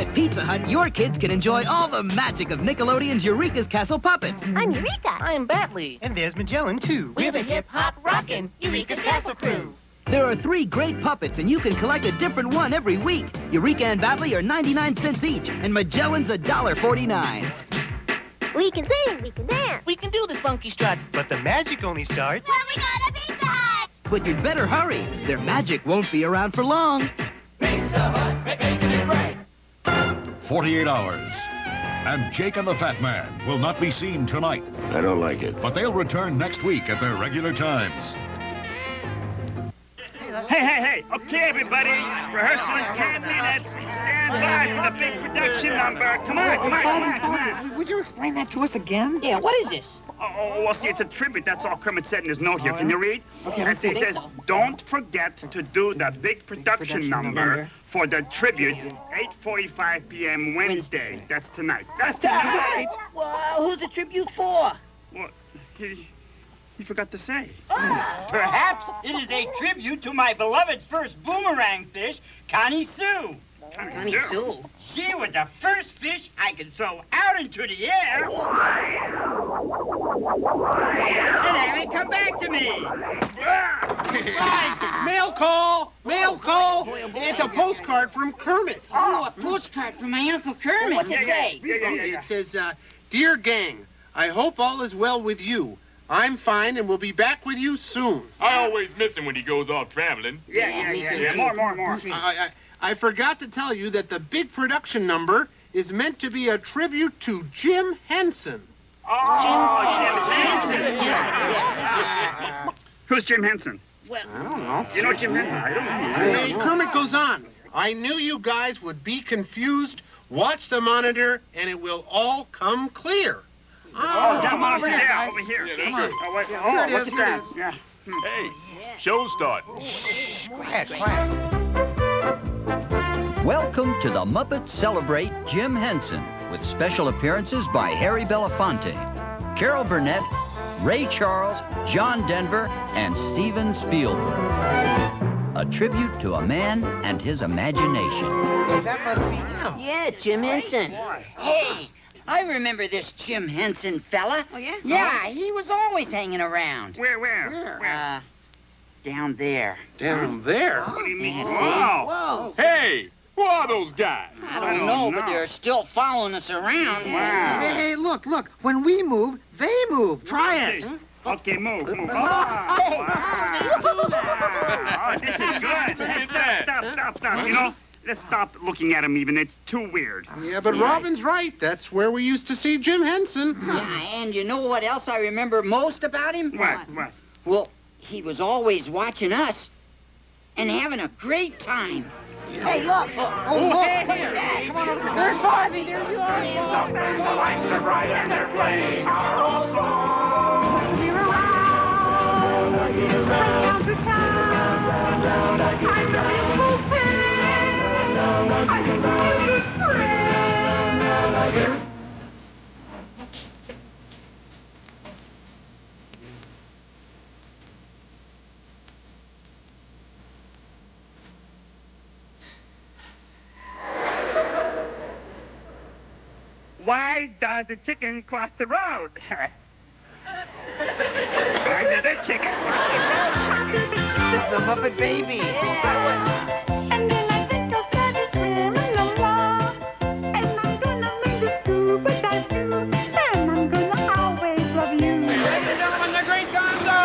at Pizza Hut, your kids can enjoy all the magic of Nickelodeon's Eureka's Castle puppets. I'm Eureka. I'm Batley. And there's Magellan, too. We're the hip-hop rockin' Eureka's Castle crew. There are 3 great puppets, and you can collect a different one every week. Eureka and Batley are 99 cents each, and Magellan's $1.49. We can sing, we can dance. We can do this funky strut. But the magic only starts when we got a Pizza Hut. But you'd better hurry. Their magic won't be around for long. Pizza Hut, making it right. 48 hours. And Jake and the Fat Man will not be seen tonight. I don't like it. But they'll return next week at their regular times. Hey, okay, everybody. Rehearsal in 10 minutes. Stand by for the big production number. Come on. Would you explain that to us again? Yeah, what is this? Oh, well, see, it's a tribute. That's all Kermit said in his note here. Can you read? Okay, It says, don't forget to do the big production number for the tribute, 8:45 p.m. Wednesday. That's tonight. That's tonight. Well, who's the tribute for? Well, he forgot to say. Perhaps it is a tribute to my beloved first boomerang fish, Connie Sue. Connie Sue? She was the first fish I could throw out into the air. And then it come back to me. Mail call! Mail call! It's a postcard from Kermit. Oh, a postcard from my Uncle Kermit. What's it say? It says, Dear gang, I hope all is well with you. I'm fine and will be back with you soon. I always miss him when he goes off traveling. Yeah. More. I forgot to tell you that the big production number is meant to be a tribute to Jim Henson. Oh, Jim Henson. Who's Jim Henson? Well, I don't know. You know Jim Henson? I don't know. Hey, Kermit goes on. I knew you guys would be confused. Watch the monitor and it will all come clear. Oh, down monitor there, over here. Yeah, that's good. Oh, wait. Here Oh, it look is, at that. here it Yeah. Hey, show's starting. Welcome to the Muppets Celebrate Jim Henson, with special appearances by Harry Belafonte, Carol Burnett, Ray Charles, John Denver, and Steven Spielberg. A tribute to a man and his imagination. Hey, that must be him. yeah, Jim Henson. Hey, I remember this Jim Henson fella. Oh, yeah? Yeah, he was always hanging around. Where? Down there. Down there? What do you mean? Yeah, Wow. Whoa. Hey, who are those guys? I don't know, but they're still following us around. Wow. Hey, look. When we move, they move. Try it. Okay, move. Oh, wow. Oh, this is good. Hey, stop. You know, let's stop looking at him even. It's too weird. Yeah, but Robin's right. That's where we used to see Jim Henson. Yeah, and you know what else I remember most about him? What? Well, he was always watching us and having a great time. Hey, look! Look! Hey, Look at that! Come on over. There's Fozzie! There you are! The lights are bright and they're playing our old song. We're around. Down to town. I know you're hoping. I know you're free. Why does the chicken cross the road? Why did the chicken cross the road? The Muppet Baby. And then I think I'll study criminal law. And I'm gonna make the scuba dive too. And I'm gonna always love you. Ladies and gentlemen, the great Gonzo!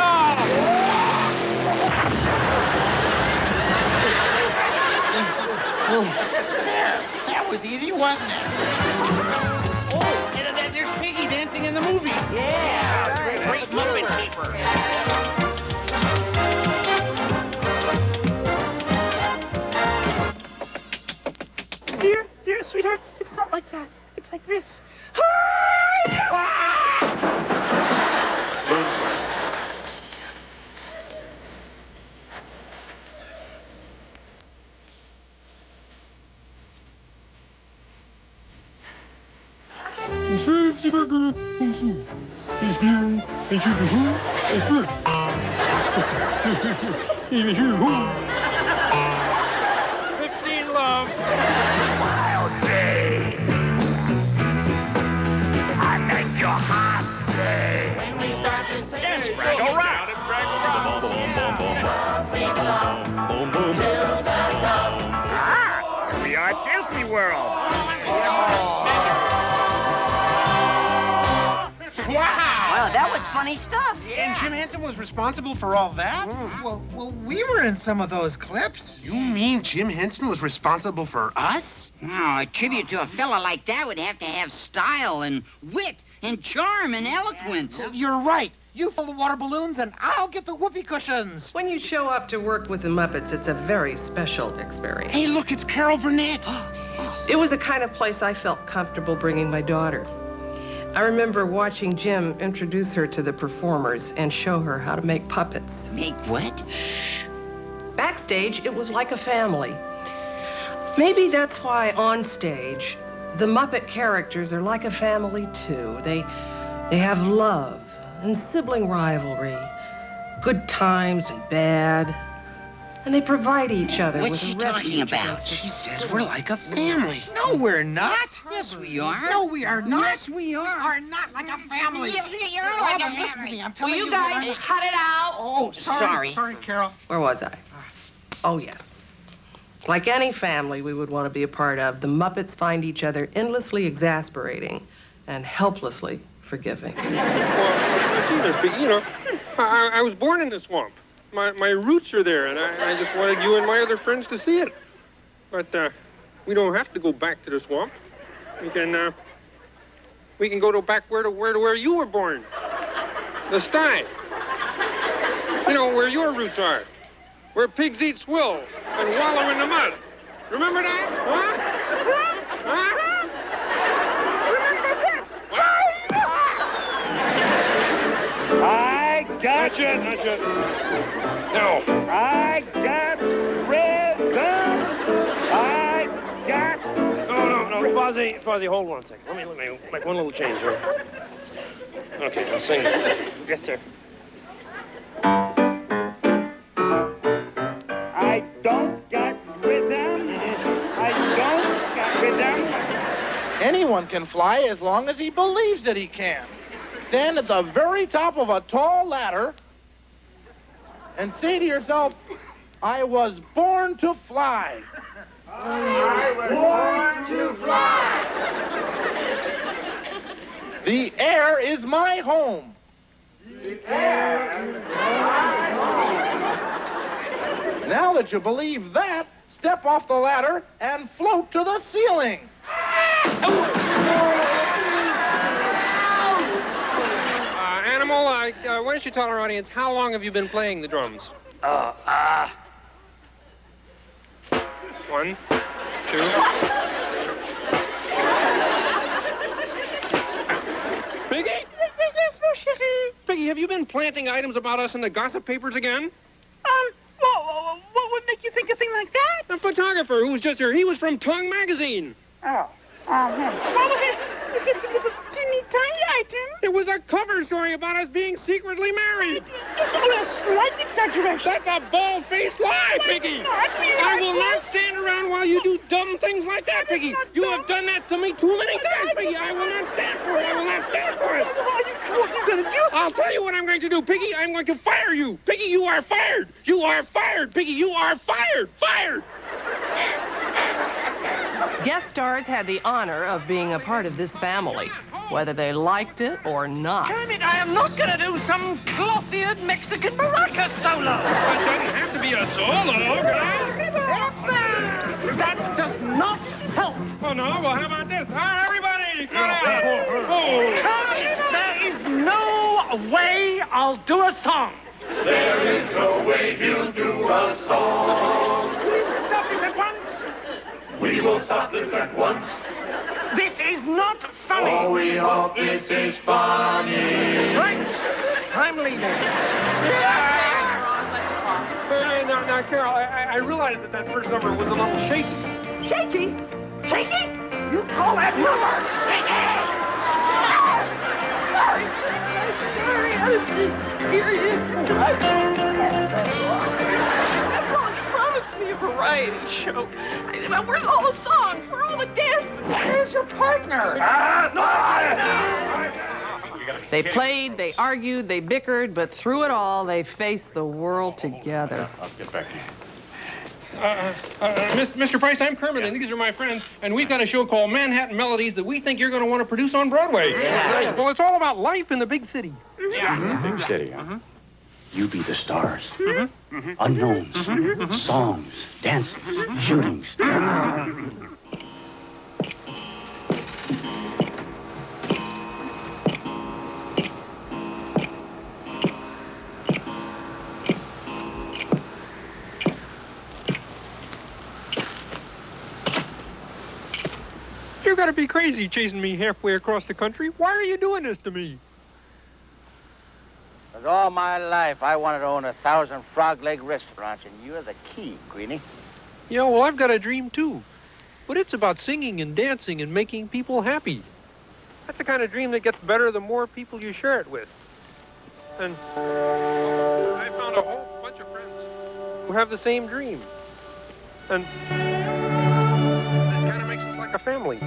That was easy, wasn't it? Oh, and there's Piggy dancing in the movie. Yeah, Great Muppet Caper. Dear sweetheart, it's not like that. It's like this. Wild day. Disney World. Wow, that was funny stuff. And Jim Henson was responsible for all that? Well, we were in some of those clips. You mean Jim Henson was responsible for us? Wow, a tribute to a fella like that would have to have style and wit and charm and eloquence. You're right. You fill the water balloons and I'll get the whoopee cushions. When you show up to work with the Muppets, it's a very special experience. Hey, look, it's Carol Burnett. It was a kind of place I felt comfortable bringing my daughter. I remember watching Jim introduce her to the performers and show her how to make puppets. Make what? Backstage, it was like a family. Maybe that's why on stage, the Muppet characters are like a family too. They have love and sibling rivalry, good times and bad, and they provide each other with What's a she refuge talking about? against the He says we're like a family. No, we're not. Yes, we are. No, we are not. Yes, we are. We are not like a family. You're like a family. I'm telling Will you we guys are not. cut it out? Oh, sorry. Sorry, Carol. Where was I? Oh, yes. Like any family we would want to be a part of, the Muppets find each other endlessly exasperating and helplessly forgiving. Well, gee, Miss Piggy, you know, I was born in the swamp. My roots are there, and I just wanted you and my other friends to see it. But we don't have to go back to the swamp. We can go back where you were born. The sty. You know, where your roots are. Where pigs eat swill and wallow in the mud. Remember that? Huh? Huh? I got Not yet. No. I got rhythm. I got. No, Fozzie, hold one second. Let me make one little change here. Okay, I'll sing. Yes, sir. I don't got rhythm. I don't got rhythm. Anyone can fly as long as he believes that he can. Stand at the very top of a tall ladder and say to yourself, I was born to fly. I was born to fly. The air is my home. The air is my home. Now that you believe that, step off the ladder and float to the ceiling. Animal, why don't you tell our audience, how long have you been playing the drums? 1, 2. Piggy? Piggy, have you been planting items about us in the gossip papers again? What would make you think a thing like that? The photographer who was just here, he was from Tongue Magazine. What was it? It was a teeny tiny item. It was a cover story about us being secretly married. It's only a slight exaggeration. That's a bald-faced lie, Piggy. I will not stand around while you do dumb things like that, Piggy. You have done that to me too many times, Piggy. I will not stand for it. I will not stand for it. What are you going to do? I'll tell you what I'm going to do, Piggy. I'm going to fire you. Piggy, you are fired. You are fired. Piggy, you are fired. Fired. Guest stars had the honor of being a part of this family, whether they liked it or not. Damn it, I am not going to do some glossy-eared Mexican maraca solo. It doesn't have to be a solo, That does not help. Oh, no? Well, how about this? All right, everybody, cut out. There is no way I'll do a song. There is no way he'll do a song. Stop this at once. We will stop this at once. This is not funny. Oh, we hope this is funny. Right. I'm leaving. Now, Carol, I realized that first number was a little shaky. Shaky? Shaky? You call that number shaky? Here he is. Everyone promised me a variety show. Where's all the songs? Where are all the dances? Where's your partner? They played, they argued, they bickered, but through it all, they faced the world together. I'll get back to you. Mr. Price, I'm Kermit, and these are my friends, and we've got a show called Manhattan Melodies that we think you're going to want to produce on Broadway. Yeah. Well, it's all about life in the big city. Yeah. Big city, huh? You be the stars. Mm-hmm. Unknowns. Songs. Dances. Shootings. You gotta be crazy chasing me halfway across the country. Why are you doing this to me? Because all my life I wanted to own 1,000 frog leg restaurants, and you're the key, Greenie. Yeah, well, I've got a dream, too. But it's about singing and dancing and making people happy. That's the kind of dream that gets better the more people you share it with. And I found a whole bunch of friends who have the same dream. And it kind of makes us like a family.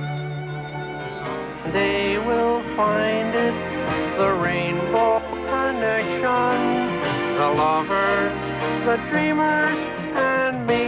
They will find it, the rainbow connection, the lovers, the dreamers, and me.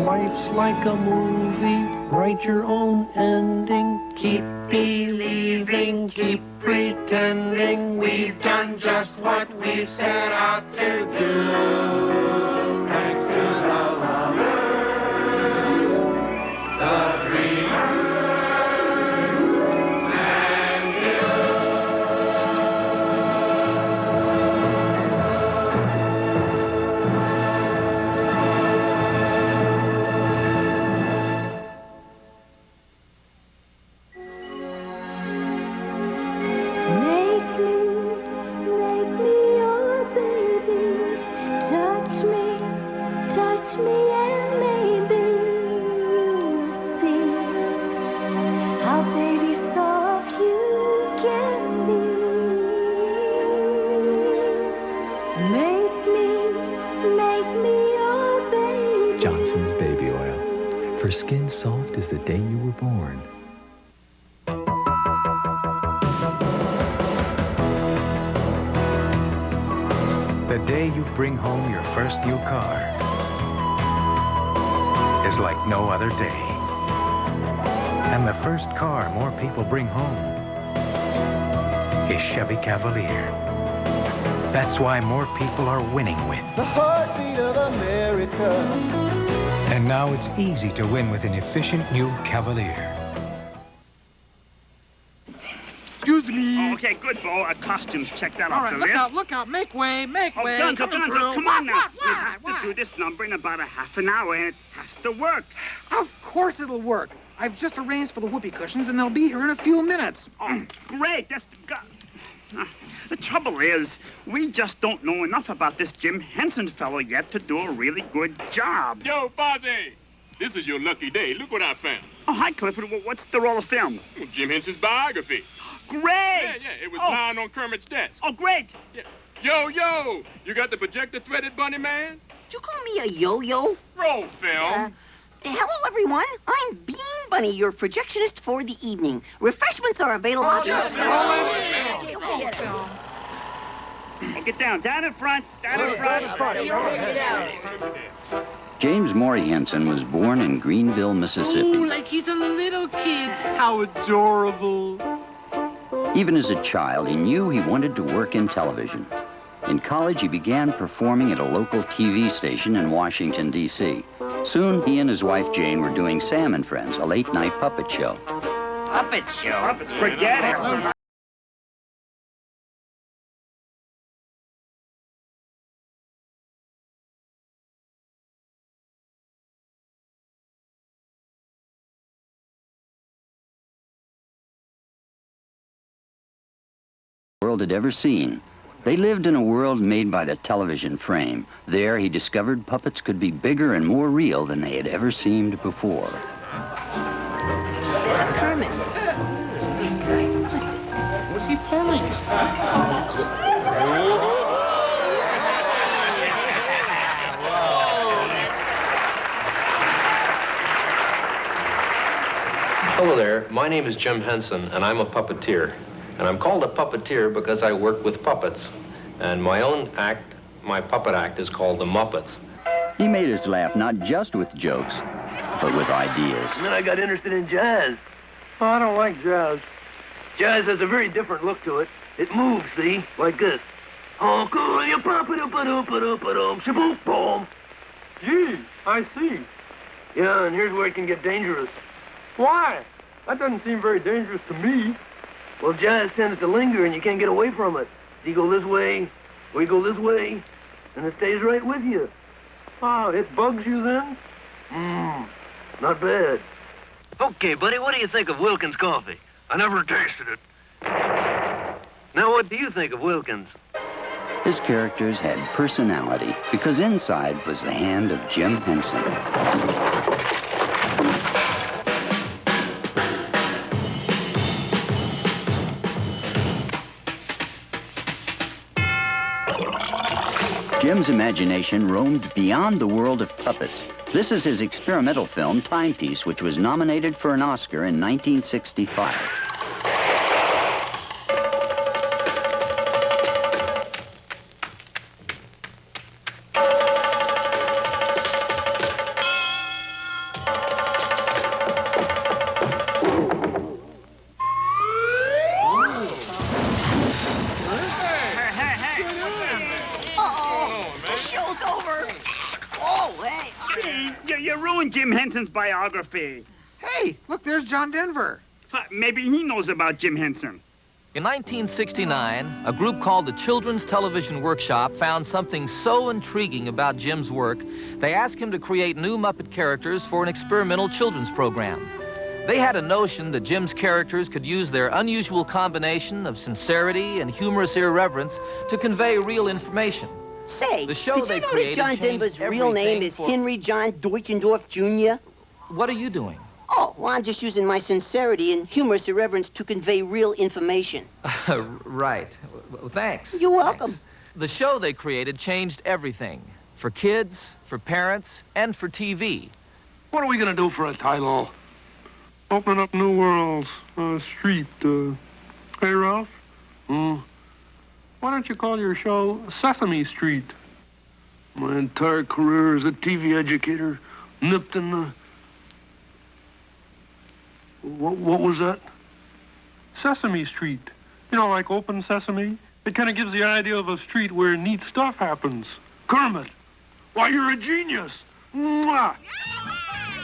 Life's like a movie, write your own ending. Keep believing, keep pretending. We've done just what we've set out to do. Thanks to the lovers, the dreamers, and Touch me and maybe you'll see how baby soft you can be. Make me your baby. Johnson's Baby Oil. For skin soft as the day you were born. The day you bring home your first new car is like no other day. And the first car more people bring home is Chevy Cavalier. That's why more people are winning with. The heartbeat of America. And now it's easy to win with an efficient new Cavalier. Excuse me. Okay, good, Bo. Costumes, check that off the list. Look out, make way, make way. Guns, Coming guns, through. come on now. What? We have to do this number in about a half an hour, and it has to work. Of course it'll work. I've just arranged for the whoopee cushions, and they'll be here in a few minutes. Oh, great. That's the trouble is, we just don't know enough about this Jim Henson fellow yet to do a really good job. Yo, Fozzie, this is your lucky day. Look what I found. Oh, hi, Clifford. What's the roll of film? Well, Jim Henson's biography. Great! Yeah, it was lying on Kermit's desk. Oh, great! Yeah. Yo, you got the projector threaded, Bunny Man? Did you call me a yo-yo? Roll film. Hello, everyone. I'm Bean Bunny, your projectionist for the evening. Refreshments are available. Oh, get down in front. Down in front. James Maury Henson was born in Greenville, Mississippi. Ooh, like he's a little kid. How adorable. Even as a child, he knew he wanted to work in television. In college, he began performing at a local TV station in Washington, D.C. Soon, he and his wife, Jane, were doing Sam and Friends, a late-night puppet show. Puppet show? Forget it. The world had ever seen. They lived in a world made by the television frame. There, he discovered puppets could be bigger and more real than they had ever seemed before. That's Kermit. What's he pulling? Hello there, my name is Jim Henson, and I'm a puppeteer. And I'm called a puppeteer because I work with puppets. And my own act, my puppet act, is called the Muppets. He made us laugh not just with jokes, but with ideas. And then I got interested in jazz. Oh, I don't like jazz. Jazz has a very different look to it. It moves, see, like this. Oh, cool, you pop it up, shaboop, boom. Gee, I see. Yeah, and here's where it can get dangerous. Why? That doesn't seem very dangerous to me. Well, jazz tends to linger and you can't get away from it. You go this way, or you go this way, and it stays right with you. Ah, it bugs you then? Not bad. Okay, buddy, what do you think of Wilkins coffee? I never tasted it. Now, what do you think of Wilkins? His characters had personality because inside was the hand of Jim Henson. Jim's imagination roamed beyond the world of puppets. This is his experimental film, Timepiece, which was nominated for an Oscar in 1965. You ruined Jim Henson's biography. Hey, look, there's John Denver. Maybe he knows about Jim Henson. In 1969, a group called the Children's Television Workshop found something so intriguing about Jim's work, they asked him to create new Muppet characters for an experimental children's program. They had a notion that Jim's characters could use their unusual combination of sincerity and humorous irreverence to convey real information. Say, the show did you they know created that John Denver's real name is Henry John Deutschendorf Jr.? What are you doing? Oh, well, I'm just using my sincerity and humorous irreverence to convey real information. Right. Well, thanks. You're welcome. Thanks. The show they created changed everything. For kids, for parents, and for TV. What are we gonna do for a title? Open up new worlds, street, hey, Ralph? Why don't you call your show Sesame Street? My entire career as a TV educator nipped in the... What was that? Sesame Street. You know, like Open Sesame? It kind of gives the idea of a street where neat stuff happens. Kermit, why, you're a genius. Mwah!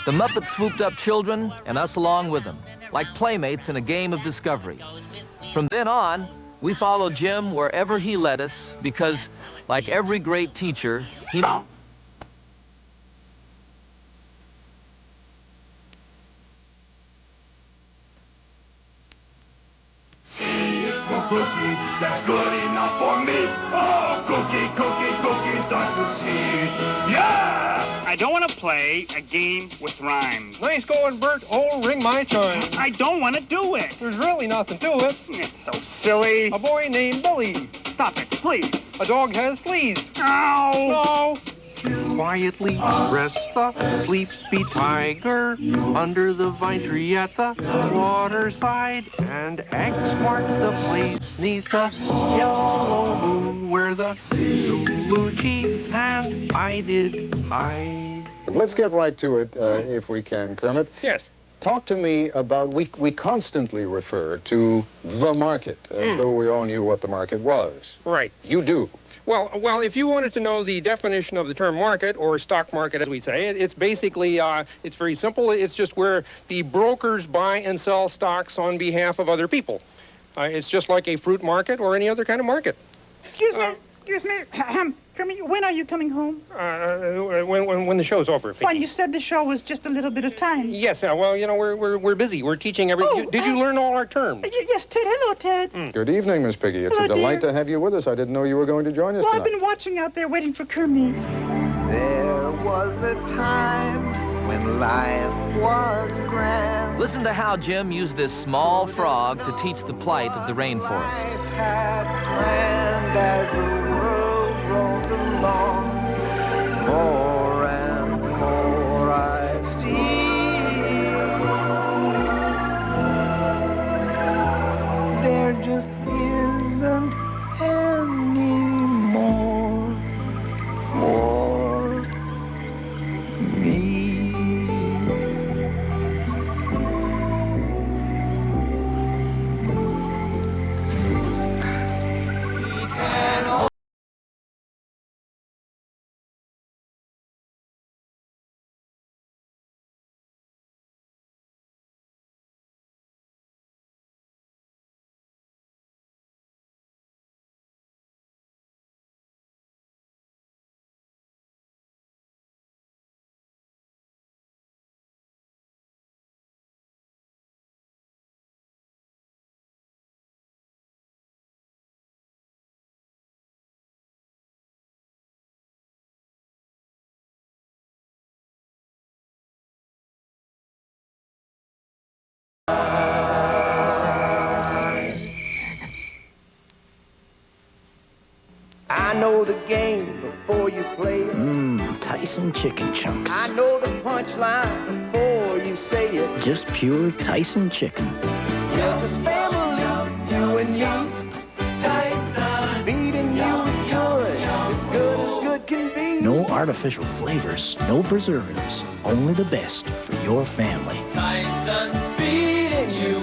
The Muppets swooped up children and us along with them, like playmates in a game of discovery. From then on, we followed Jim wherever he led us because, like every great teacher, he... Cookie, that's good enough for me. Oh, cookie, start to see. Yeah! I don't want to play a game with rhymes. Nice going, Bert. Oh, ring my chime. I don't want to do it. There's really nothing to it. It's so silly. A boy named Billy. Stop it, please. A dog has fleas. Ow! No. Quietly rests the sleepy tiger under the vine tree at the waterside, and X marks the place neath the yellow moon where the Lulu chief and I did hide. Let's get right to it, if we can, Kermit. Yes. Talk to me about, we constantly refer to the market, as though we all knew what the market was. Right. You do. Well, if you wanted to know the definition of the term market, or stock market as we say, it's basically, it's very simple. It's just where the brokers buy and sell stocks on behalf of other people. It's just like a fruit market or any other kind of market. Excuse me. When are you coming home? When the show's over. Well, you said the show was just a little bit of time. Yes, well, you know, we're busy. We're teaching Did you learn all our terms? Yes, Ted. Hello, Ted. Good evening, Miss Piggy. It's Hello, a delight dear. to have you with us. I didn't know you were going to join us Well, tonight. I've been watching out there waiting for Kermit. There was a time when life was grand. Listen to how Jim used this small frog to teach the plight of the rainforest. And as the world rolls along, more and more I see. Tyson chicken chunks. I know the punchline before you say it. Just pure Tyson chicken. Welch's family, you and you. Tyson. Feeding you is good as good can be. No artificial flavors, no preservatives. Only the best for your family. Tyson's feeding you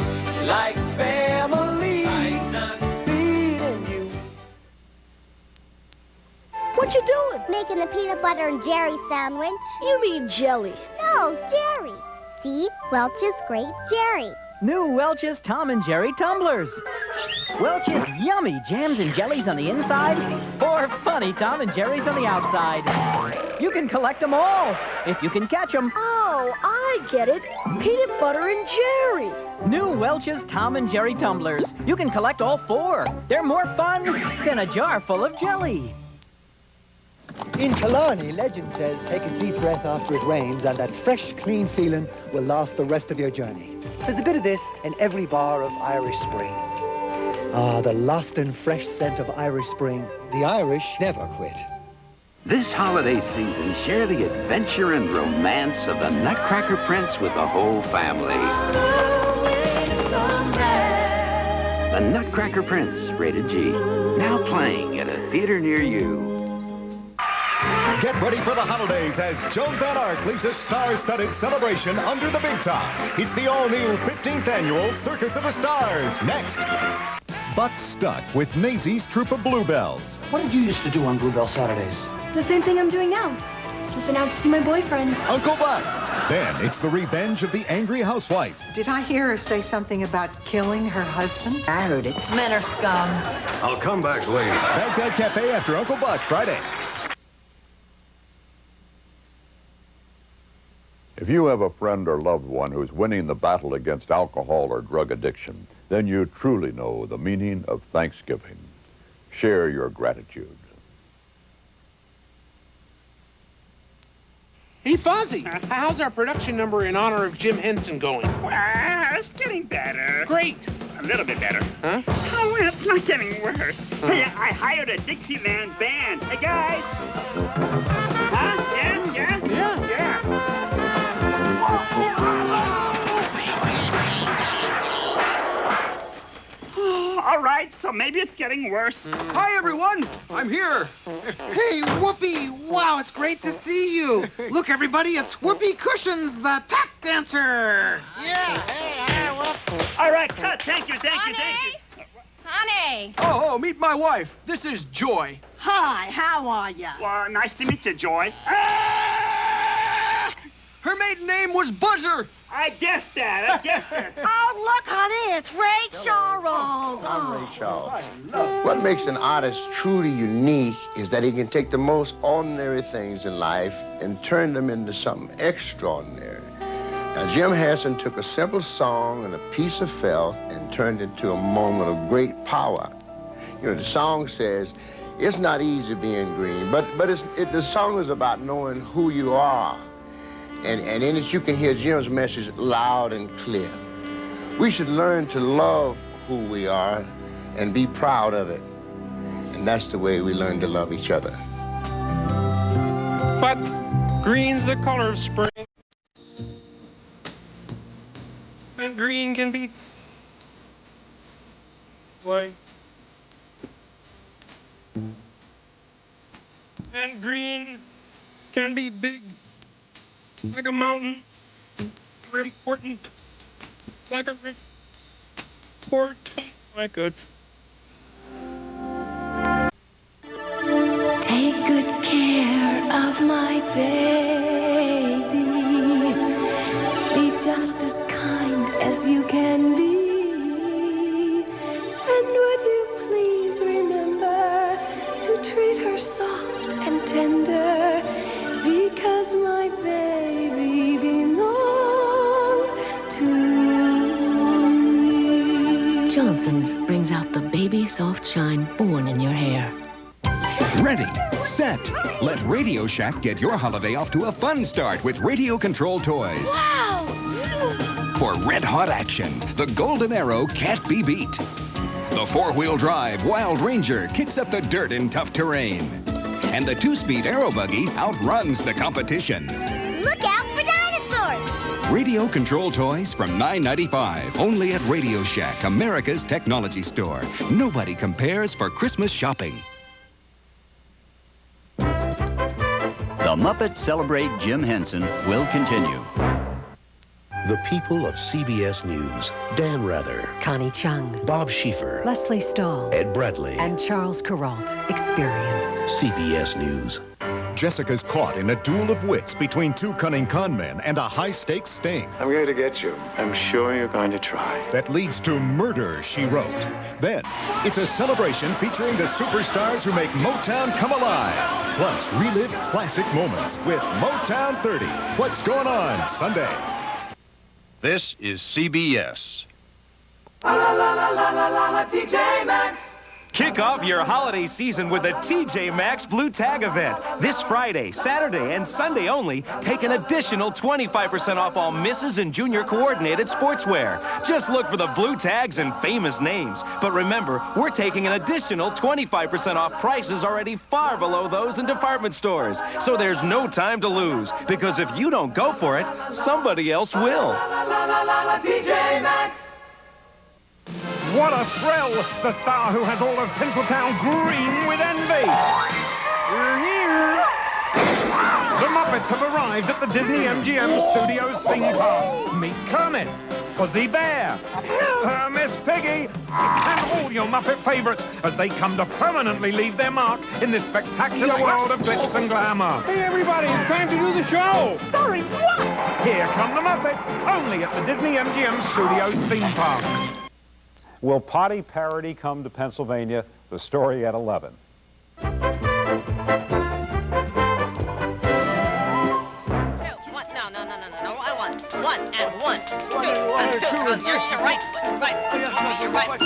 like family. Tyson's feeding you. What you doing? Making a peanut butter and jelly sandwich. You mean jelly? No, Jerry. See? Welch's Great Jerry. New Welch's Tom and Jerry tumblers. Welch's yummy jams and jellies on the inside, or funny Tom and Jerry's on the outside. You can collect them all, if you can catch them. Oh, I get it. Peanut butter and Jerry. New Welch's Tom and Jerry tumblers. You can collect all 4. They're more fun than a jar full of jelly. In Killarney, legend says take a deep breath after it rains and that fresh, clean feeling will last the rest of your journey. There's a bit of this in every bar of Irish Spring. Ah, the lost and fresh scent of Irish Spring. The Irish never quit. This holiday season, share the adventure and romance of the Nutcracker Prince with the whole family. The Nutcracker Prince, rated G. Now playing at a theater near you. Get ready for the holidays as Joan Van Ark leads a star-studded celebration under the big top. It's the all-new 15th annual Circus of the Stars. Next, Buck Stuck with Maisie's Troop of Bluebells. What did you used to do on Bluebell Saturdays? The same thing I'm doing now. Slipping out to see my boyfriend. Uncle Buck. Then it's the revenge of the angry housewife. Did I hear her say something about killing her husband? I heard it. Men are scum. I'll come back later. Baghdad Cafe after Uncle Buck, Friday. If you have a friend or loved one who's winning the battle against alcohol or drug addiction, then you truly know the meaning of Thanksgiving. Share your gratitude. Hey, Fozzie, how's our production number in honor of Jim Henson going? Well, it's getting better. Great. A little bit better. Huh? Oh, it's not getting worse. Hey, I hired a Dixieland band. Hey, guys. Huh? Yeah? Yeah? Yeah. Yeah. All right, so maybe it's getting worse. Hi, everyone. I'm here. Hey, Whoopi. Wow, it's great to see you. Look, everybody, it's Whoopi Cushions, the tap dancer. Yeah. Hey, Whoop. All right, cut. Thank you. Honey. Oh, meet my wife. This is Joy. Hi, how are ya? Well, nice to meet you, Joy. Her maiden name was Buzzer. I guessed that. Oh, look, honey, it's Ray Charles. I'm Ray Charles. What makes an artist truly unique is that he can take the most ordinary things in life and turn them into something extraordinary. Now, Jim Henson took a simple song and a piece of felt and turned it to a moment of great power. You know, the song says, it's not easy being green, but the song is about knowing who you are. And in it, you can hear Jim's message loud and clear. We should learn to love who we are and be proud of it. And that's the way we learn to love each other. But green's the color of spring. And green can be white. And green can be big. Like a mountain, very important, like a report. My good. Take good care of my baby. Be just as kind as you can be. And would you please remember to treat her soft and tender, because my baby belongs to me. Johnson's brings out the baby soft shine born in your hair. Ready, set. Let Radio Shack get your holiday off to a fun start with radio control toys. Wow! For red-hot action, the Golden Arrow can't be beat. The four-wheel drive Wild Ranger kicks up the dirt in tough terrain. And the 2-speed aero buggy outruns the competition. Look out for dinosaurs! Radio control toys from $9.95. Only at Radio Shack, America's technology store. Nobody compares for Christmas shopping. The Muppets Celebrate Jim Henson will continue. The people of CBS News, Dan Rather, Connie Chung, Bob Schieffer, Leslie Stahl, Ed Bradley, and Charles Kuralt. Experience. CBS News. Jessica's caught in a duel of wits between two cunning con men and a high-stakes sting. I'm going to get you. I'm sure you're going to try. That leads to murder, she wrote. Then, it's a celebration featuring the superstars who make Motown come alive. Plus, relive classic moments with Motown 30. What's going on Sunday? This is CBS. TJ Maxx. Kick off your holiday season with the TJ Maxx Blue Tag event. This Friday, Saturday, and Sunday only, take an additional 25% off all Mrs. and Junior coordinated sportswear. Just look for the blue tags and famous names. But remember, we're taking an additional 25% off prices already far below those in department stores. So there's no time to lose, because if you don't go for it, somebody else will. TJ Maxx. What a thrill! The star who has all of Tinseltown green with envy! We're here! The Muppets have arrived at the Disney MGM Studios theme park. Meet Kermit, Fuzzy Bear, Miss Piggy, and all your Muppet favorites as they come to permanently leave their mark in this spectacular world of glitz and glamour. Hey, everybody, it's time to do the show! Sorry, what? Here come the Muppets, only at the Disney MGM Studios theme park. Will Potty Parody come to Pennsylvania? The story at 11. I want one and one. Two. You're right. You're right.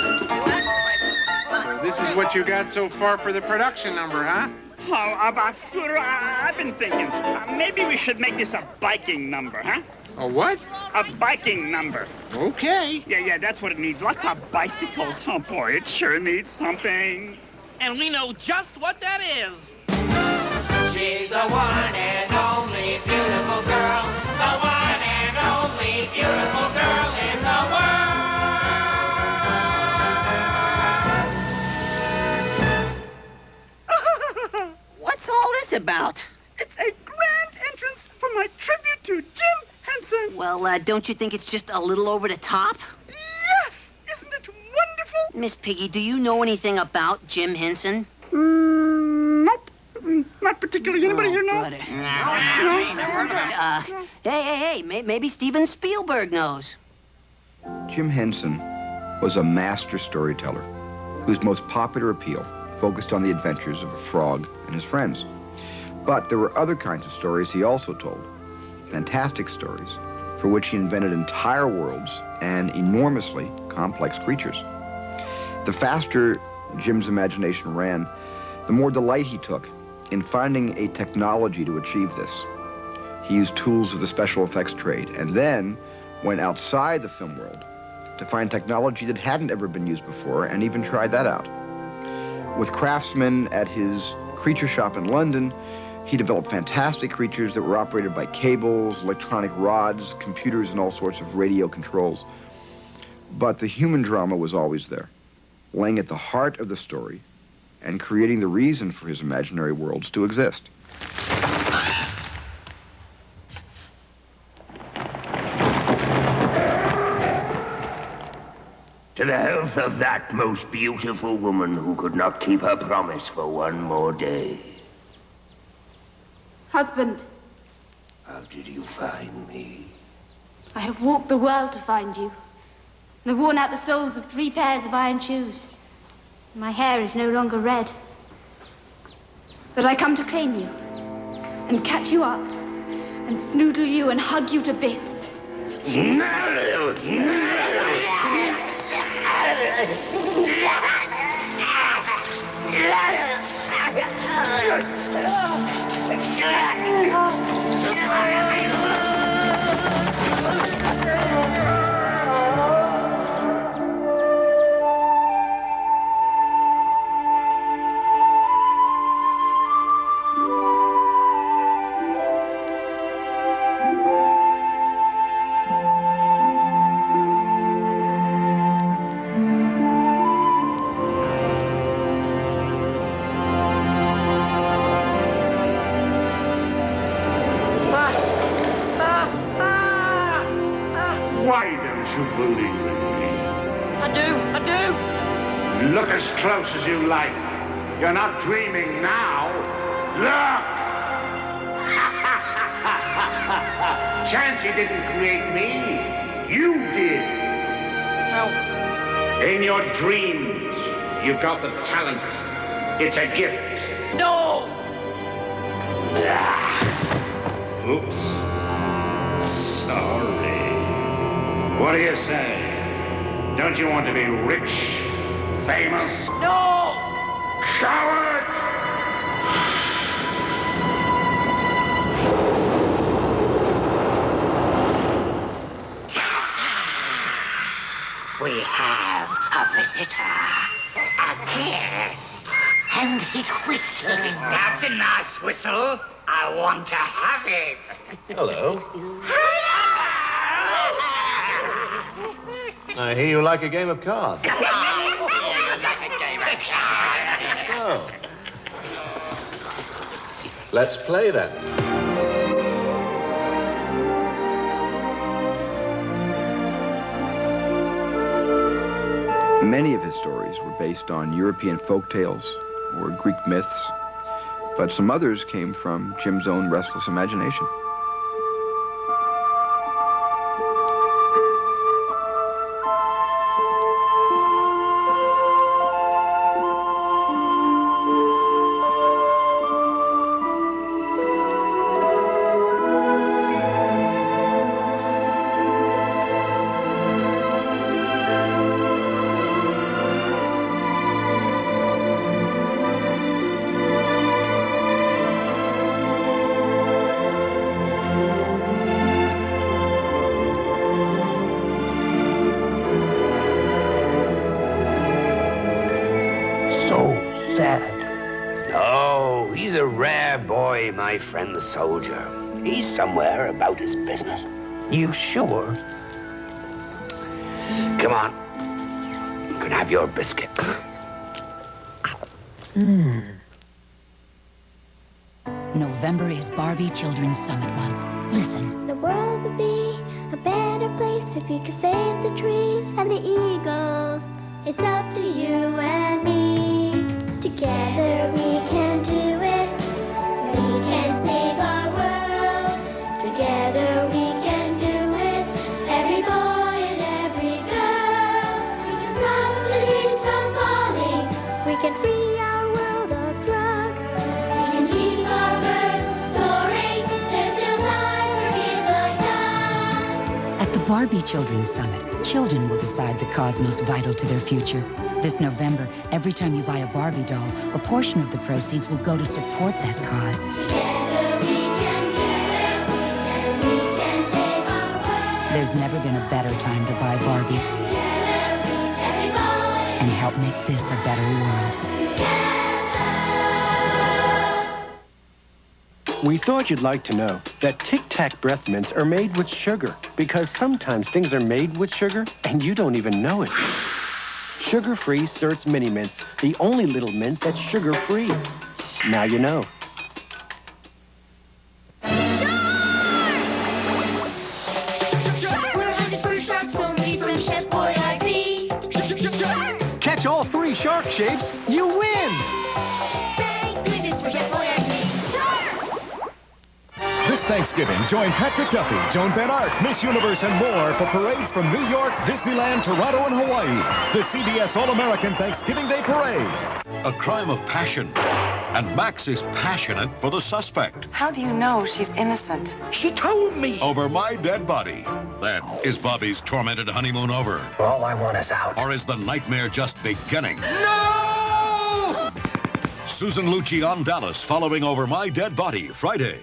This is what you got so far for the production number, huh? Oh, about Scooter, I've been thinking, maybe we should make this a biking number, huh? A what? A biking number. Okay. Yeah, that's what it needs. Lots of bicycles. Oh, boy, it sure needs something. And we know just what that is. She's the one and only beautiful girl. The one and only beautiful girl in the world. What's all this about? It's a grand entrance for my tribute to Jim Henson. Well, don't you think it's just a little over the top? Yes! Isn't it wonderful? Miss Piggy, do you know anything about Jim Henson? Nope. Not particularly. Anybody here know? Hey, maybe Steven Spielberg knows. Jim Henson was a master storyteller whose most popular appeal focused on the adventures of a frog and his friends. But there were other kinds of stories he also told, fantastic stories, for which he invented entire worlds and enormously complex creatures. The faster Jim's imagination ran, the more delight he took in finding a technology to achieve this. He used tools of the special effects trade and then went outside the film world to find technology that hadn't ever been used before and even tried that out. With craftsmen at his creature shop in London, he developed fantastic creatures that were operated by cables, electronic rods, computers, and all sorts of radio controls. But the human drama was always there, laying at the heart of the story and creating the reason for his imaginary worlds to exist. To the health of that most beautiful woman who could not keep her promise for one more day. Husband, How did you find me? I have walked the world to find you. And I've worn out the soles of 3 pairs of iron shoes. My hair is no longer red. But I come to claim you and catch you up and snoodle you and hug you to bits. I do. Look as close as you like. You're not dreaming now. Look! Chancey didn't create me. You did. No. In your dreams, you've got the talent. It's a gift. No! Oops. Sorry. What do you say? Don't you want to be rich, famous? No! Coward! We have a visitor, a guest, and he's whistling. That's a nice whistle. I want to have it. Hello. I hear you like a game of cards. Yeah, you like a game of cards. So, let's play then. Many of his stories were based on European folk tales or Greek myths, but some others came from Jim's own restless imagination. Oh, he's a rare boy, my friend the soldier. He's somewhere about his business. You sure? Come on. You can have your biscuit. November is Barbie Children's Summit Month. Listen. The world would be a better place if you could save the trees and the eagles. It's up to you and me. Together we can do it. We can save our world. Together we can do it. Every boy and every girl. We can stop the trees from falling. We can free our world of drugs. We can keep our birds soaring. There's still time for kids like us. At the Barbie Children's Summit, children will decide the cause most vital to their future. This November, every time you buy a Barbie doll, a portion of the proceeds will go to support that cause. Together we can do it. And we can save our world. There's never been a better time to buy Barbie and help make this a better world. We thought you'd like to know that Tic Tac breath mints are made with sugar, because sometimes things are made with sugar and you don't even know it. Sugar-free Certs Mini Mints, the only little mint that's sugar-free. Now you know. Catch all 3 shark shapes, you win! This Thanksgiving, join Patrick Duffy, Joan Van Ark, Miss Universe, and more for parades from New York, Disneyland, Toronto, and Hawaii. The CBS All-American Thanksgiving Day Parade. A crime of passion, and Max is passionate for the suspect. How do you know she's innocent? She told me! Over my dead body. Then, is Bobby's tormented honeymoon over? All I want is out. Or is the nightmare just beginning? No! Susan Lucci on Dallas, following Over My Dead Body, Friday.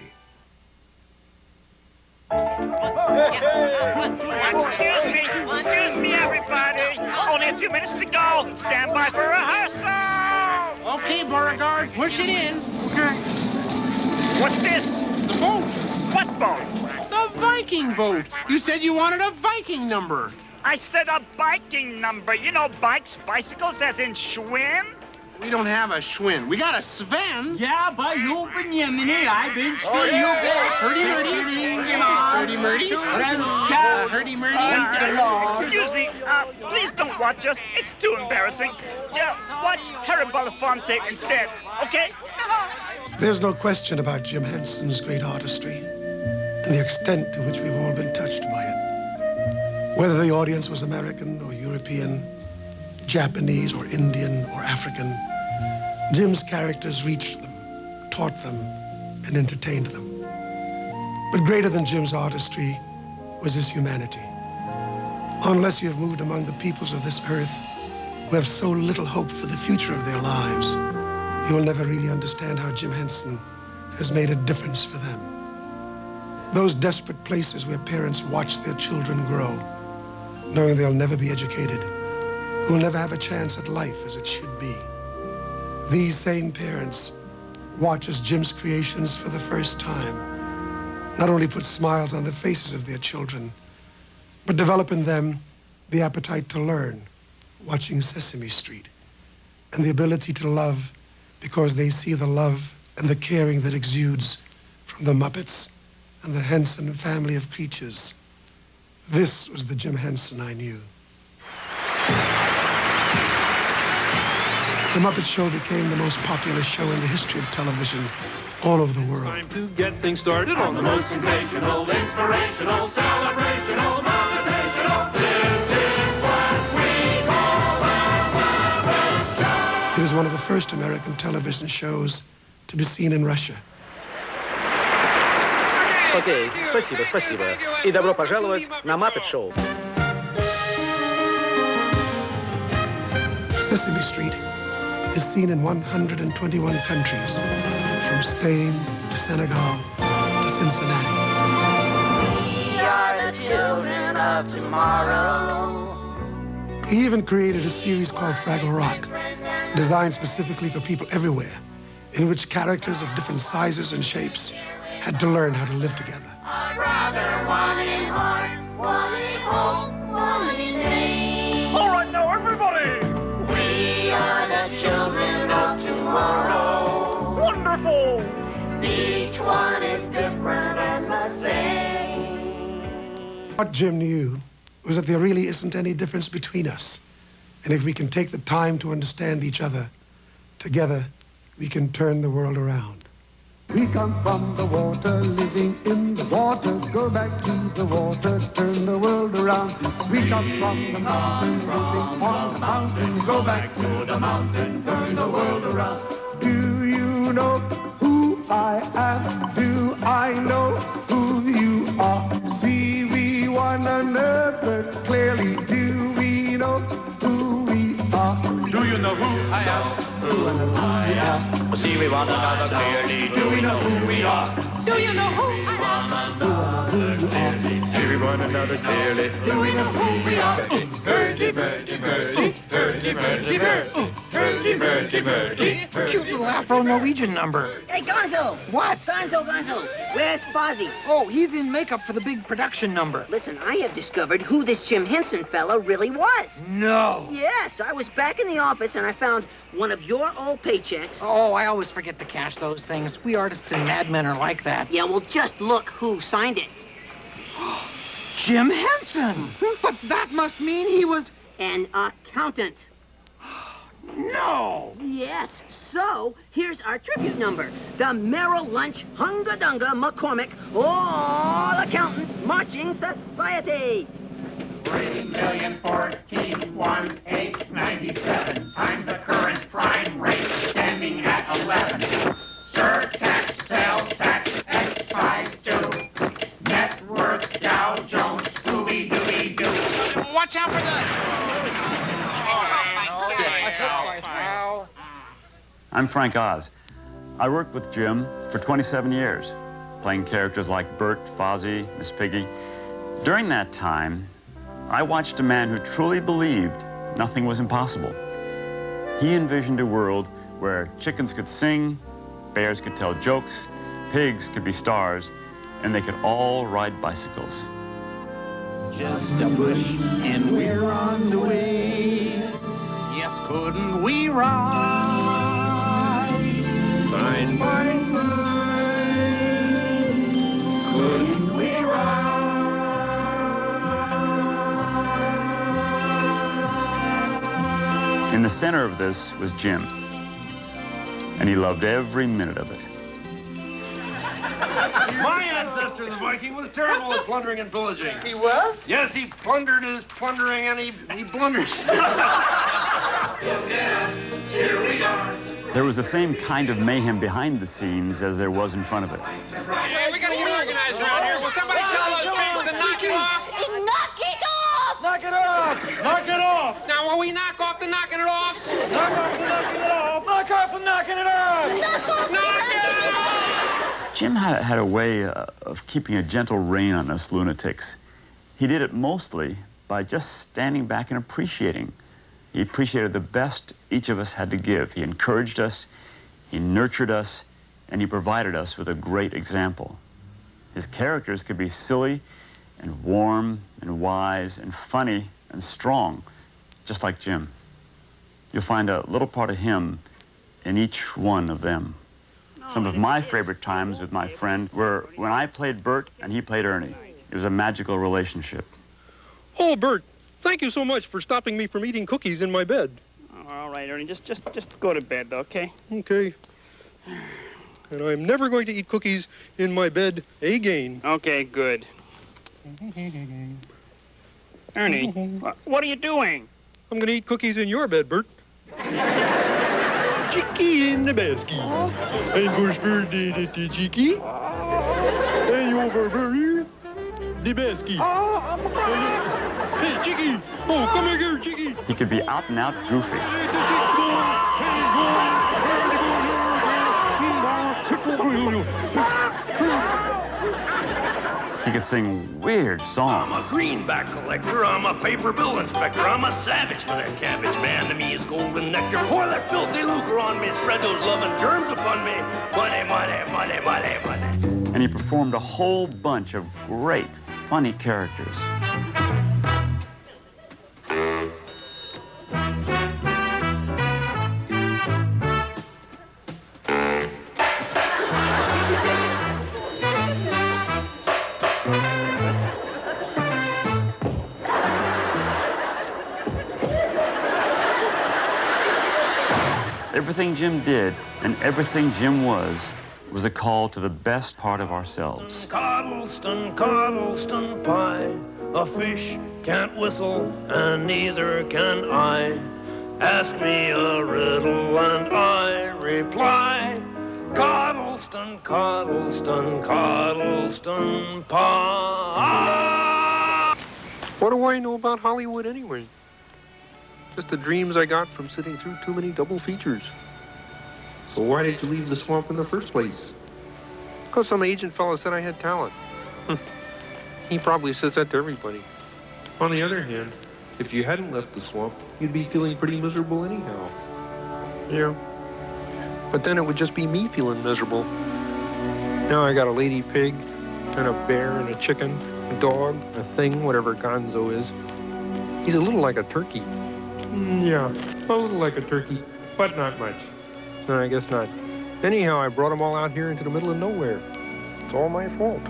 Excuse me, everybody. Only a few minutes to go. Stand by for rehearsal. Okay, Beauregard, push it in. Okay. What's this? The boat. What boat? The Viking boat. You said you wanted a Viking number. I said a biking number. You know bikes, bicycles, as in schwinn? We don't have a Schwinn. We got a Sven. Ja, bei oben Jemini, I bin Sven, you bet. Hurdy-murdy. Hurdy-murdy. Hurdy-murdy. Excuse me, please don't watch us. It's too embarrassing. Yeah, watch Harry Belafonte instead, okay? There's no question about Jim Henson's great artistry and the extent to which we've all been touched by it. Whether the audience was American or European, Japanese or Indian or African, Jim's characters reached them, taught them, and entertained them. But greater than Jim's artistry was his humanity. Unless you have moved among the peoples of this earth who have so little hope for the future of their lives, you will never really understand how Jim Henson has made a difference for them. Those desperate places where parents watch their children grow, knowing they'll never be educated, who will never have a chance at life as it should be. These same parents watch as Jim's creations for the first time not only put smiles on the faces of their children, but develop in them the appetite to learn, watching Sesame Street, and the ability to love because they see the love and the caring that exudes from the Muppets and the Henson family of creatures. This was the Jim Henson I knew. The Muppet Show became the most popular show in the history of television all over the world. Time to get things started on the most sensational, inspirational, celebrational, motivational. This is what we call the Muppet Show. It is one of the first American television shows to be seen in Russia. Окей, спасибо. И добро пожаловать на Muppet Show. Sesame Street is seen in 121 countries, from Spain to Senegal to Cincinnati. We are the children of tomorrow. He even created a series called Fraggle Rock, designed specifically for people everywhere, in which characters of different sizes and shapes had to learn how to live together. Our brother, one in heart, one in hope, one in name. All right, now, everybody! We are the children of tomorrow. Wonderful! Each one is different and the same. What Jim knew was that there really isn't any difference between us. And if we can take the time to understand each other, together, we can turn the world around. We come from the water, living in the water, go back to the water, turn the world around. We come from the mountain, living on the mountain, go back to the mountain, turn the world around. Do you know who I am? Do I know who you are? See we one another clearly. Do we know who we are? Do you know who I am? Who I am? See, we one another clearly. Do we know who we are? Do you know who I am? See, we one another clearly. Do we know who we are? Birdie, birdie, birdie, birdie, birdie, birdie, birdie, birdie, birdie. Cute little Afro-Norwegian number. Hey, Gonzo! What? Gonzo! Where's Fozzie? Oh, he's in makeup for the big production number. Listen, I have discovered who this Jim Henson fellow really was. No. Yes, I was back in the office and I found one of your old paychecks. Oh, I always forget to cash those things. We artists and madmen are like that. Yeah, well, just look who signed it. Jim Henson! But that must mean he was... An accountant. No! Yes, so here's our tribute number. The Merrill Lunch Hunga Dunga McCormick All Accountant Marching Society. 3,014,1,897 times the current prime rate standing at 11. Surtax, sales tax, excise due. Net worth, Dow Jones, Scooby-Dooby-Doo. Watch out for the... I'm Frank Oz. I worked with Jim for 27 years, playing characters like Bert, Fozzie, Miss Piggy. During that time, I watched a man who truly believed nothing was impossible. He envisioned a world where chickens could sing, bears could tell jokes, pigs could be stars, and they could all ride bicycles. Just a push and we're on the way. Yes, couldn't we ride? In the center of this was Jim, and he loved every minute of it. My ancestor, the Viking, was terrible at plundering and pillaging. He was? Yes, he plundered his plundering and he blundered. Yes, here we are. There was the same kind of mayhem behind the scenes as there was in front of it. Hey, we gotta get organized around here. Will somebody tell those pigs to knock it off? Knock it off! Knock it off! Knock it off! Now, will we knock off the knocking it offs? Knock off the knocking it off! Knock off the knocking it off! Knock off! Knock it off! Jim had a way of keeping a gentle rein on us lunatics. He did it mostly by just standing back and appreciating. He appreciated the best each of us had to give. He encouraged us, he nurtured us, and he provided us with a great example. His characters could be silly and warm and wise and funny and strong, just like Jim. You'll find a little part of him in each one of them. Some of my favorite times with my friend were when I played Bert and he played Ernie. It was a magical relationship. Oh, Bert, thank you so much for stopping me from eating cookies in my bed. Oh, all right, Ernie, just go to bed, okay? Okay. And I'm never going to eat cookies in my bed again. Okay, good. Ernie, what are you doing? I'm going to eat cookies in your bed, Bert. Cheeky in the basket. And goes for the cheeky. And over here, the basket. Hey, Cheeky. Oh, come here, Cheeky. He could be out and out goofy. He could sing weird songs. I'm a greenback collector, I'm a paper bill inspector, I'm a savage for that cabbage man. To me is golden nectar. Pour that filthy lucre on me, spread those loving germs upon me. Money, money, money, money, money. And he performed a whole bunch of great, funny characters. Everything Jim did and everything Jim was a call to the best part of ourselves. Coddleston, Coddleston pie. A fish can't whistle, and neither can I. Ask me a riddle, and I reply. Coddleston, Coddleston, Coddleston pie. What do I know about Hollywood anyway? Just the dreams I got from sitting through too many double features. So why did you leave the swamp in the first place? Because some agent fella said I had talent. He probably says that to everybody. On the other hand, if you hadn't left the swamp, you'd be feeling pretty miserable anyhow. Yeah. But then it would just be me feeling miserable. Now I got a lady pig, and a bear, and a chicken, a dog, a thing, whatever Gonzo is. He's a little like a turkey. Yeah, a little like a turkey, but not much. No, I guess not. Anyhow, I brought them all out here into the middle of nowhere. It's all my fault.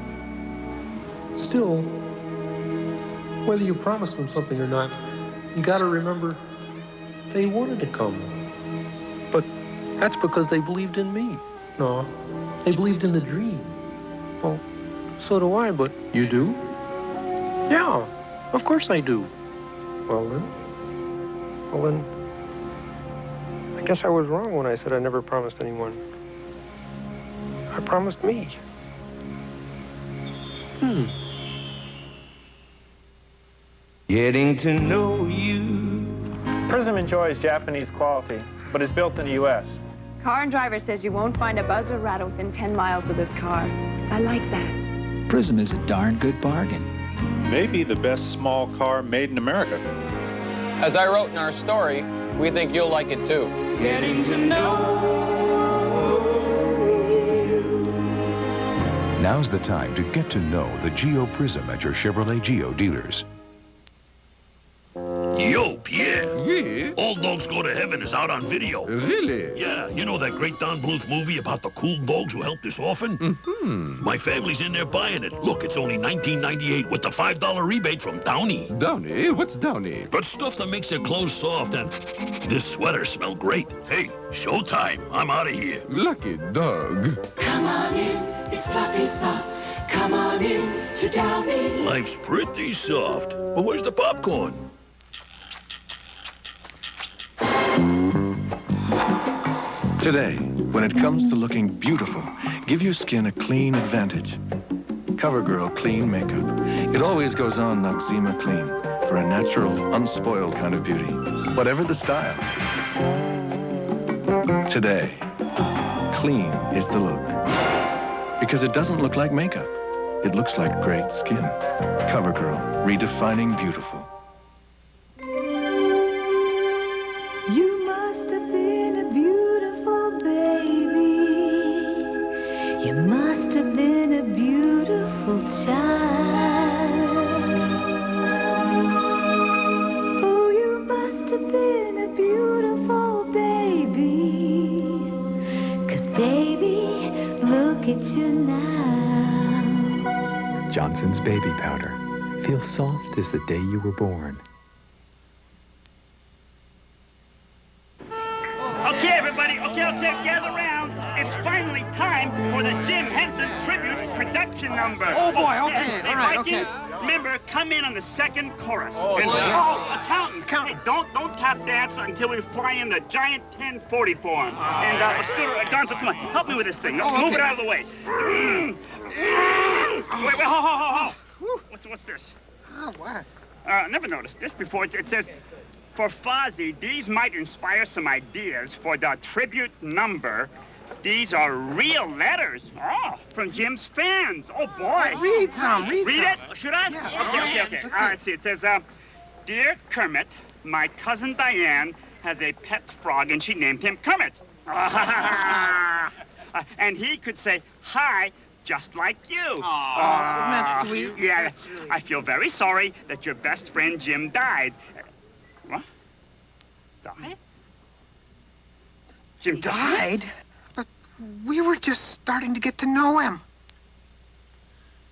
Still, whether you promised them something or not, you gotta remember they wanted to come. But that's because they believed in me. No, they believed in the dream. Well, so do I, but you do? Yeah, of course I do. Well then, I guess I was wrong when I said I never promised anyone. I promised me. Getting to know you. Prism enjoys Japanese quality, but is built in the U.S. Car and Driver says you won't find a buzz or rattle within 10 miles of this car. I like that. Prism is a darn good bargain. Maybe the best small car made in America. As I wrote in our story, we think you'll like it too. Getting to know you. Now's the time to get to know the Geo Prism at your Chevrolet Geo dealers. Yo, Pierre. Oui? All Dogs Go to Heaven is out on video. Really? Yeah, you know that great Don Bluth movie about the cool dogs who helped this orphan? Mm-hmm. My family's in there buying it. Look, it's only $19.98 with the $5 rebate from Downy. Downy? What's Downy? But stuff that makes their clothes soft, and this sweater smell great. Hey, showtime. I'm out of here. Lucky dog. Come on in, it's fluffy soft. Come on in to Downy. Life's pretty soft. But where's the popcorn? Today, when it comes to looking beautiful, give your skin a clean advantage. CoverGirl Clean Makeup. It always goes on Noxzema Clean for a natural, unspoiled kind of beauty, whatever the style. Today, clean is the look. Because it doesn't look like makeup. It looks like great skin. CoverGirl, redefining beautiful. You must have been a beautiful baby. You must have been a beautiful child. Oh, you must have been a beautiful baby. 'Cause baby, look at you now. Johnson's Baby Powder. Feel soft as the day you were born. Okay, everybody, okay, gather round. It's finally time for the Jim Henson tribute production number. Oh, boy, okay, Hey, all right, Vikings, okay. remember, come in on the second chorus. Oh, And, yeah. accountants. Hey, don't tap dance until we fly in the giant 1040 form. And, Scooter, Gonzo, come on, help me with this thing. Oh, Move okay. it out of the way. Wait, ho. What's this? Oh, what? Never noticed this before. It says, for Fozzie, these might inspire some ideas for the tribute number. These are real letters. Oh, from Jim's fans. Oh, boy. Read some, read it? some. Should I? Yeah. Okay. Let's see. It says, Dear Kermit, my cousin Diane has a pet frog, and she named him Kermit. And he could say hi, just like you. Isn't that sweet? Yeah. That's really... I feel very sorry that your best friend Jim died. What? Died? Jim died? But we were just starting to get to know him.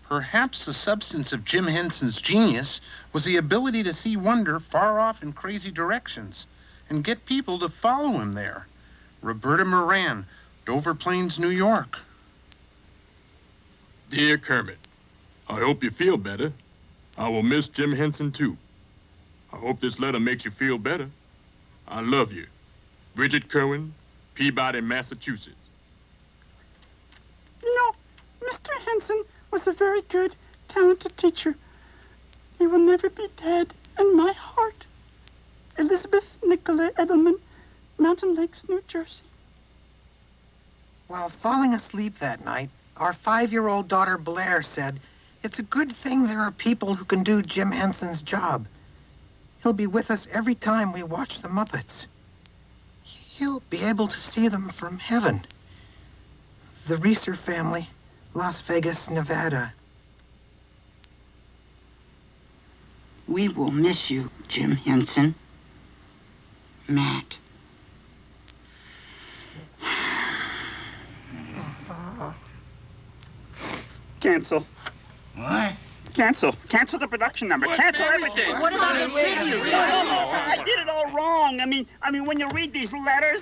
Perhaps the substance of Jim Henson's genius was the ability to see wonder far off in crazy directions and get people to follow him there. Roberta Moran, Dover Plains, New York. Dear Kermit, I hope you feel better. I will miss Jim Henson, too. I hope this letter makes you feel better. I love you. Bridget Kerwin, Peabody, Massachusetts. You know, Mr. Henson was a very good, talented teacher. He will never be dead in my heart. Elizabeth Nicolay Edelman, Mountain Lakes, New Jersey. While falling asleep that night, our 5-year-old daughter Blair said, "It's a good thing there are people who can do Jim Henson's job. He'll be with us every time we watch the Muppets. He'll be able to see them from heaven." The Reeser family, Las Vegas, Nevada. We will miss you, Jim Henson. Matt. Cancel. What? Cancel the production number. Cancel everything. What about the tribute? No, I did it all wrong. I mean, when you read these letters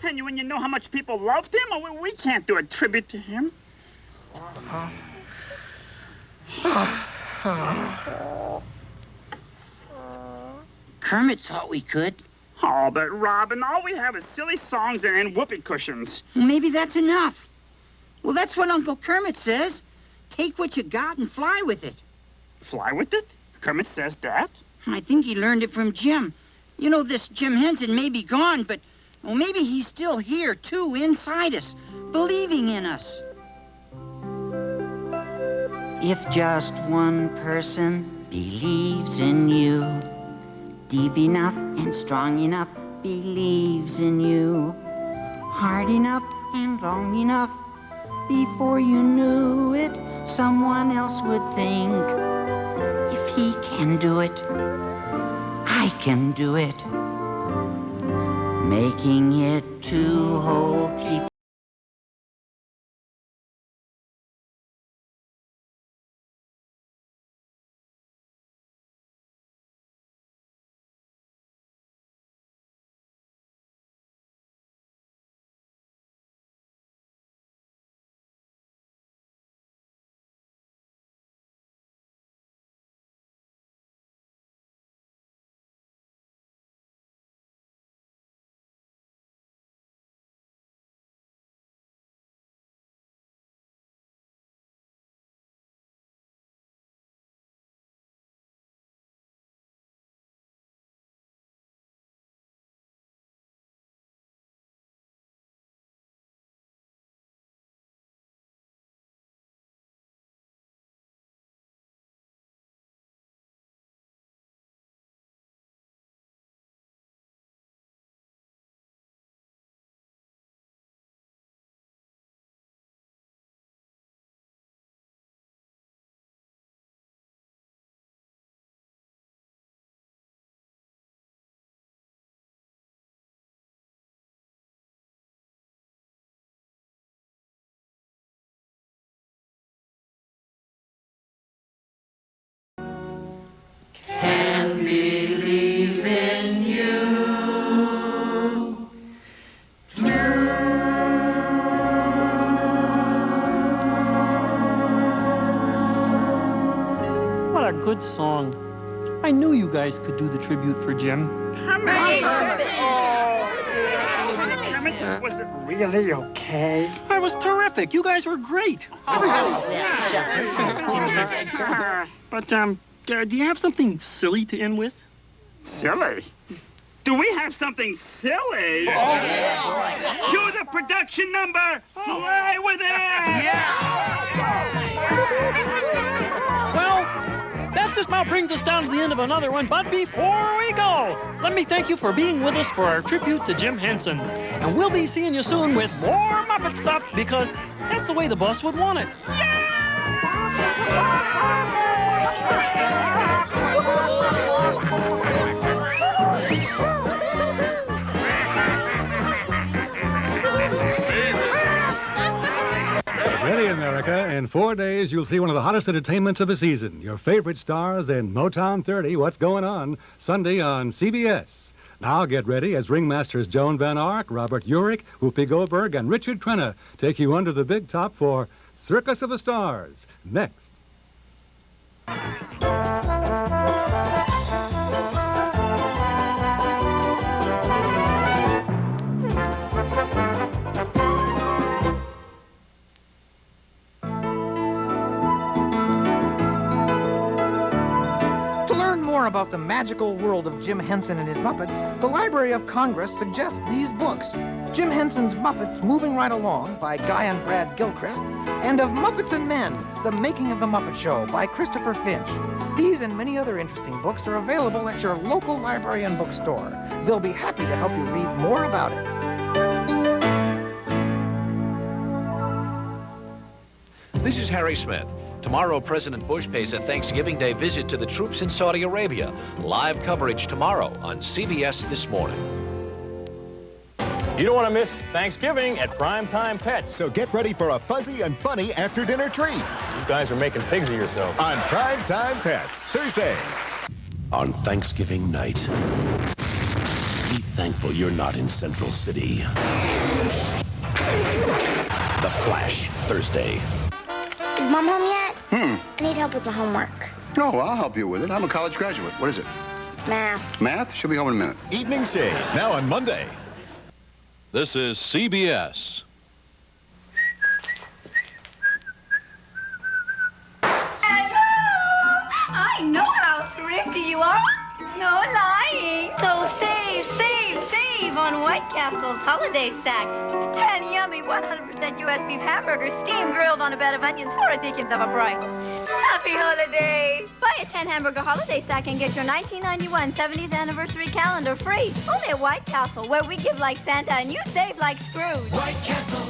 and when you know how much people loved him, we can't do a tribute to him. Kermit thought we could. Oh, but Robin, all we have is silly songs and whoopee cushions. Maybe that's enough. Well, that's what Uncle Kermit says. Take what you got and fly with it. Fly with it? Kermit says that? I think he learned it from Jim. You know, this Jim Henson may be gone, but well, maybe he's still here, too, inside us, believing in us. If just one person believes in you, deep enough and strong enough believes in you, hard enough and long enough, before you knew it, someone else would think, if he can do it, I can do it. Making it two whole people. Can believe in you. What a good song. I knew you guys could do the tribute for Jim. Kermit, was it really okay? I was terrific. You guys were great. But, do you have something silly to end with? Silly? Do we have something silly? Oh, yeah. Cue the production number. Fly with it. Well, that just about brings us down to the end of another one. But before we go, let me thank you for being with us for our tribute to Jim Henson. And we'll be seeing you soon with more Muppet stuff because that's the way the boss would want it. Ready, America. In 4 days, you'll see one of the hottest entertainments of the season. Your favorite stars in Motown 30, What's Going On, Sunday on CBS. Now get ready as ringmasters Joan Van Ark, Robert Urich, Whoopi Goldberg, and Richard Crenna take you under the big top for Circus of the Stars. Next. About the magical world of Jim Henson and his Muppets, the Library of Congress suggests these books. Jim Henson's Muppets Moving Right Along by Guy and Brad Gilchrist, and of Muppets and Men, The Making of the Muppet Show by Christopher Finch. These and many other interesting books are available at your local library and bookstore. They'll be happy to help you read more about it. This is Harry Smith. Tomorrow, President Bush pays a Thanksgiving Day visit to the troops in Saudi Arabia. Live coverage tomorrow on CBS This Morning. You don't want to miss Thanksgiving at Primetime Pets. So get ready for a fuzzy and funny after-dinner treat. You guys are making pigs of yourself. On Primetime Pets, Thursday. On Thanksgiving night, be thankful you're not in Central City. The Flash, Thursday. Is Mom home yet? I need help with my homework. No, I'll help you with it. I'm a college graduate. What is it? Math. Math? She'll be home in a minute. Evening Shade, now on Monday. This is CBS. Hello! I know how thrifty you are. No lying. So save on White Castle's holiday stack. 10 yummy 100% U.S. beef hamburgers steam grilled on a bed of onions for a dickens of a price. Happy holidays! Buy a 10 hamburger holiday stack and get your 1991 70th anniversary calendar free. Only at White Castle, where we give like Santa and you save like Scrooge. White Castle.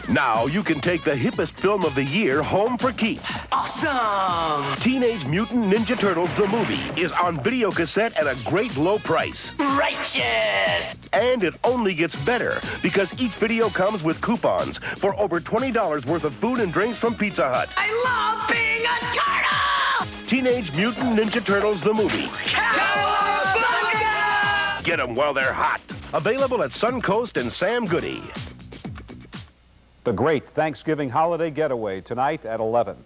Now you can take the hippest film of the year home for keeps. Awesome! Teenage Mutant Ninja Turtles the movie is on video cassette at a great low price. Righteous! And it only gets better because each video comes with coupons for over $20 worth of food and drinks from Pizza Hut. I love being a turtle! Teenage Mutant Ninja Turtles the movie. Cowabunga! Get them while they're hot. Available at Suncoast and Sam Goody. The great Thanksgiving holiday getaway tonight at 11.